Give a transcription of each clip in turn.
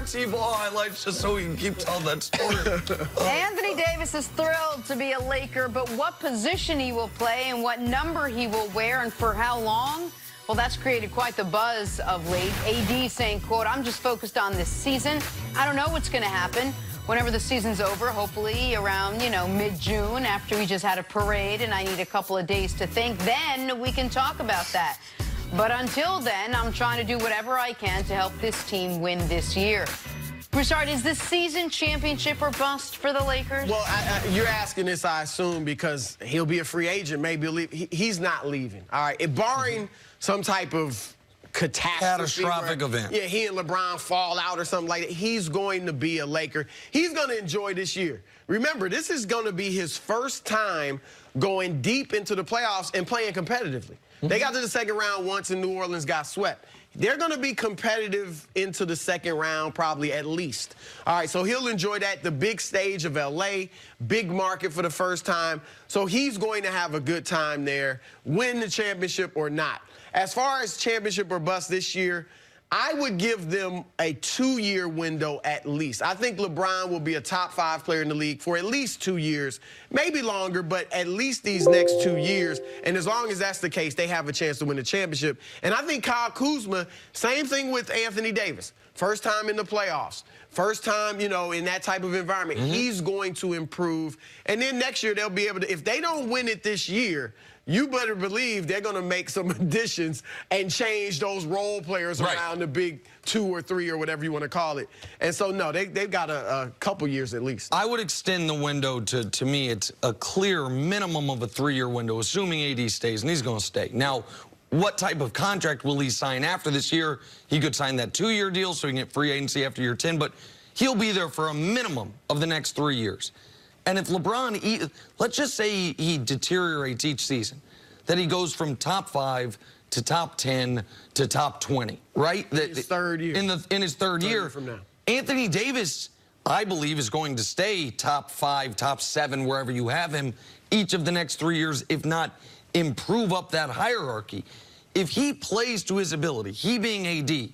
T-ball highlights just so we can keep telling that story. Anthony Davis is thrilled to be a Laker, but what position he will play and what number he will wear and for how long? Well, that's created quite the buzz of late. AD saying, quote, "I'm just focused on this season. I don't know what's going to happen whenever the season's over, hopefully around, mid-June after we just had a parade and I need a couple of days to think. Then we can talk about that. But until then, I'm trying to do whatever I can to help this team win this year." Broussard, is this season championship or bust for the Lakers? Well, you're asking this, I assume, because he'll be a free agent, maybe leave. He's not leaving, all right? Barring some type of catastrophic event. Yeah, he and LeBron fall out or something like that. He's going to be a Laker. He's going to enjoy this year. Remember, this is going to be his first time going deep into the playoffs and playing competitively. They got to the second round once and New Orleans got swept. They're going to be competitive into the second round, probably at least. All right, so he'll enjoy that. The big stage of L.A., big market for the first time. So he's going to have a good time there, win the championship or not. As far as championship or bust this year, I would give them a 2-year window at least. I think LeBron will be a top 5 player in the league for at least 2 years, maybe longer, but at least these next 2 years. And as long as that's the case, they have a chance to win the championship. And I think Kyle Kuzma, same thing with Anthony Davis. First time in the playoffs. First time, in that type of environment. He's going to improve. And then next year, they'll be able to, if they don't win it this year, you better believe they're going to make some additions and change those role players around the big 2 or 3 or whatever you want to call it. And so, no, they've got a couple years at least. I would extend the window to me, it's a clear minimum of a 3-year window, assuming AD stays, and he's going to stay. Now, what type of contract will he sign after this year? He could sign that 2-year deal so he can get free agency after year 10, but he'll be there for a minimum of the next 3 years. And if LeBron, let's just say he deteriorates each season, that he goes from top 5 to top 10 to top 20, right? In his third year. In his third year. From now. Anthony Davis, I believe, is going to stay top 5, top 7, wherever you have him, each of the next 3 years, if not improve up that hierarchy. If he plays to his ability, he being AD,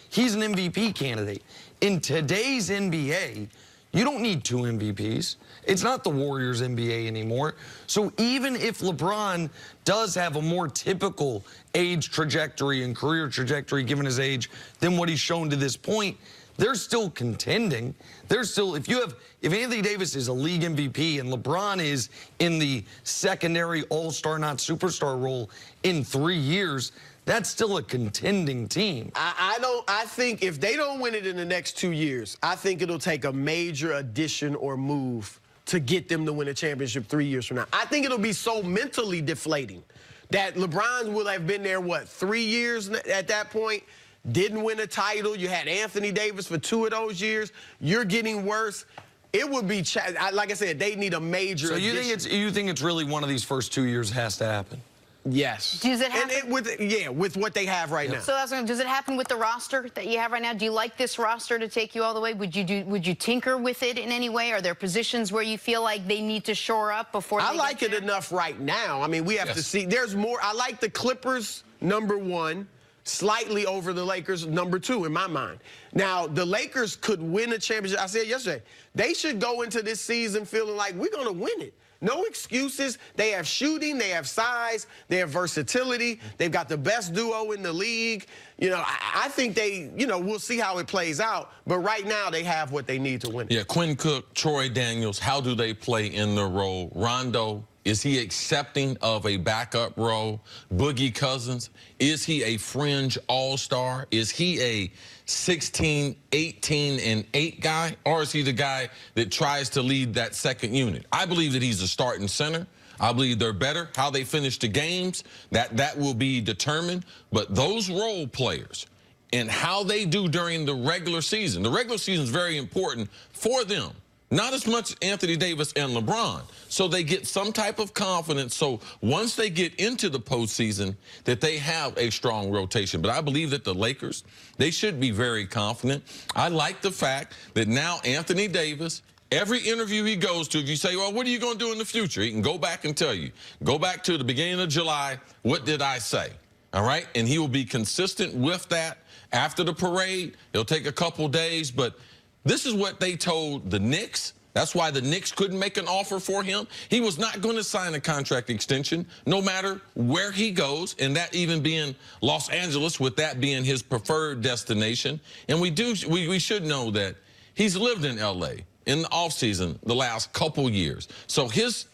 he's an MVP candidate. In today's NBA, you don't need 2 MVPs. It's not the Warriors NBA anymore. So even if LeBron does have a more typical age trajectory and career trajectory given his age than what he's shown to this point, they're still contending. They're still, if Anthony Davis is a league MVP and LeBron is in the secondary all-star, not superstar role in 3 years, that's still a contending team. I think if they don't win it in the next 2 years, I think it'll take a major addition or move to get them to win a championship 3 years from now. I think it'll be so mentally deflating that LeBron will have been there, 3 years at that point, didn't win a title. You had Anthony Davis for 2 of those years. You're getting worse. It would be, like I said, they need a major addition. So you think it's really one of these first 2 years has to happen? Yes. Does it happen? With what they have right now. So does it happen with the roster that you have right now? Do you like this roster to take you all the way? Would you tinker with it in any way? Are there positions where you feel like they need to shore up before they I like it enough right now. I mean, we have to see. There's more. I like the Clippers, #1, slightly over the Lakers, #2 in my mind. Now, the Lakers could win a championship. I said yesterday, they should go into this season feeling like we're going to win it. No excuses. They have shooting. They have size. They have versatility. They've got the best duo in the league. I think we'll see how it plays out. But right now, they have what they need to win. Yeah, Quinn Cook, Troy Daniels, how do they play in the role? Rondo, is he accepting of a backup role? Boogie Cousins, is he a fringe all-star? Is he a 16, 18, and 8 guy? Or is he the guy that tries to lead that second unit? I believe that he's a starting center. I believe they're better. How they finish the games, that will be determined. But those role players and how they do during the regular season is very important for them. Not as much Anthony Davis and LeBron. So they get some type of confidence. So once they get into the postseason, that they have a strong rotation. But I believe that the Lakers, they should be very confident. I like the fact that now Anthony Davis, every interview he goes to, if you say, well, what are you going to do in the future? He can go back and tell you. Go back to the beginning of July, what did I say? All right? And he will be consistent with that after the parade. It'll take a couple days, but this is what they told the Knicks. That's why the Knicks couldn't make an offer for him. He was not going to sign a contract extension no matter where he goes, and that even being Los Angeles, with that being his preferred destination. And we should know that he's lived in L.A. in the offseason the last couple years. So his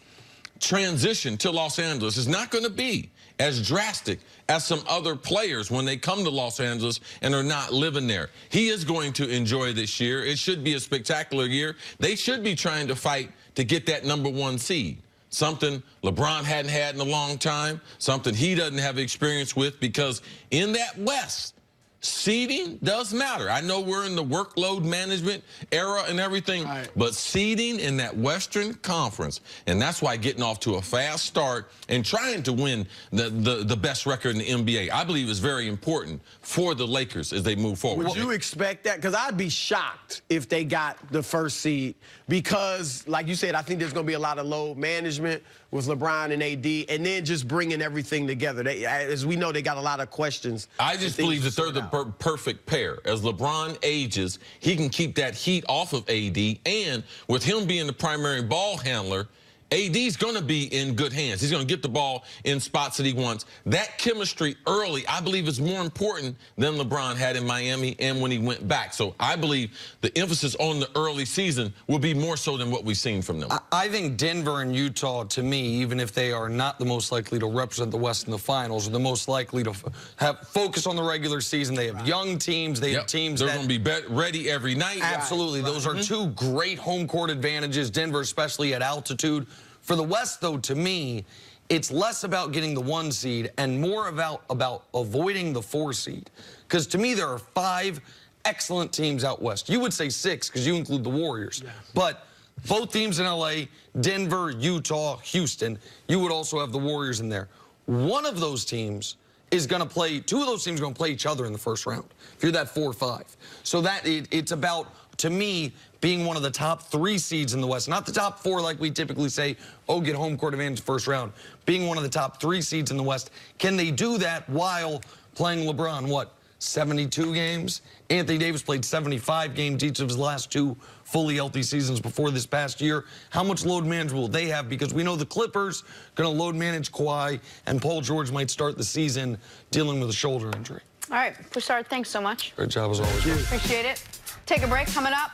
transition to Los Angeles is not going to be as drastic as some other players when they come to Los Angeles and are not living there. He is going to enjoy this year. It should be a spectacular year. They should be trying to fight to get that #1 seed, something LeBron hadn't had in a long time, something he doesn't have experience with, because in that West, seeding does matter. I know we're in the workload management era and everything, but seeding in that Western Conference, and that's why getting off to a fast start and trying to win the best record in the NBA, I believe is very important for the Lakers as they move forward. Would you expect that? Because I'd be shocked if they got the first seed, because, like you said, I think there's going to be a lot of load management with LeBron and AD, and then just bringing everything together. As we know, they got a lot of questions. I just believe that they're the perfect pair. As LeBron ages, he can keep that heat off of AD, and with him being the primary ball handler, AD's going to be in good hands. He's going to get the ball in spots that he wants. That chemistry early, I believe, is more important than LeBron had in Miami and when he went back. So I believe the emphasis on the early season will be more so than what we've seen from them. I think Denver and Utah, to me, even if they are not the most likely to represent the West in the finals, are the most likely to have focus on the regular season. They have young teams. They have teams they're going to be ready every night. Absolutely. Those are two great home court advantages. Denver, especially at altitude. For the West, though, to me, it's less about getting the 1 seed and more about avoiding the 4 seed. Because to me, there are 5 excellent teams out West. You would say 6 because you include the Warriors. Yes. But both teams in L.A., Denver, Utah, Houston, you would also have the Warriors in there. One of those teams is going to play, 2 of those teams are going to play each other in the first round, if you're that 4-5. So that it's about, to me, being one of the top 3 seeds in the West, not the top 4 like we typically say, oh, get home court advantage first round. Being one of the top 3 seeds in the West, can they do that while playing LeBron, what, 72 games? Anthony Davis played 75 games each of his last 2 fully healthy seasons before this past year. How much load management will they have? Because we know the Clippers going to load manage Kawhi, and Paul George might start the season dealing with a shoulder injury. All right, Broussard, thanks so much. Great job as always. Appreciate it. Take a break. Coming up.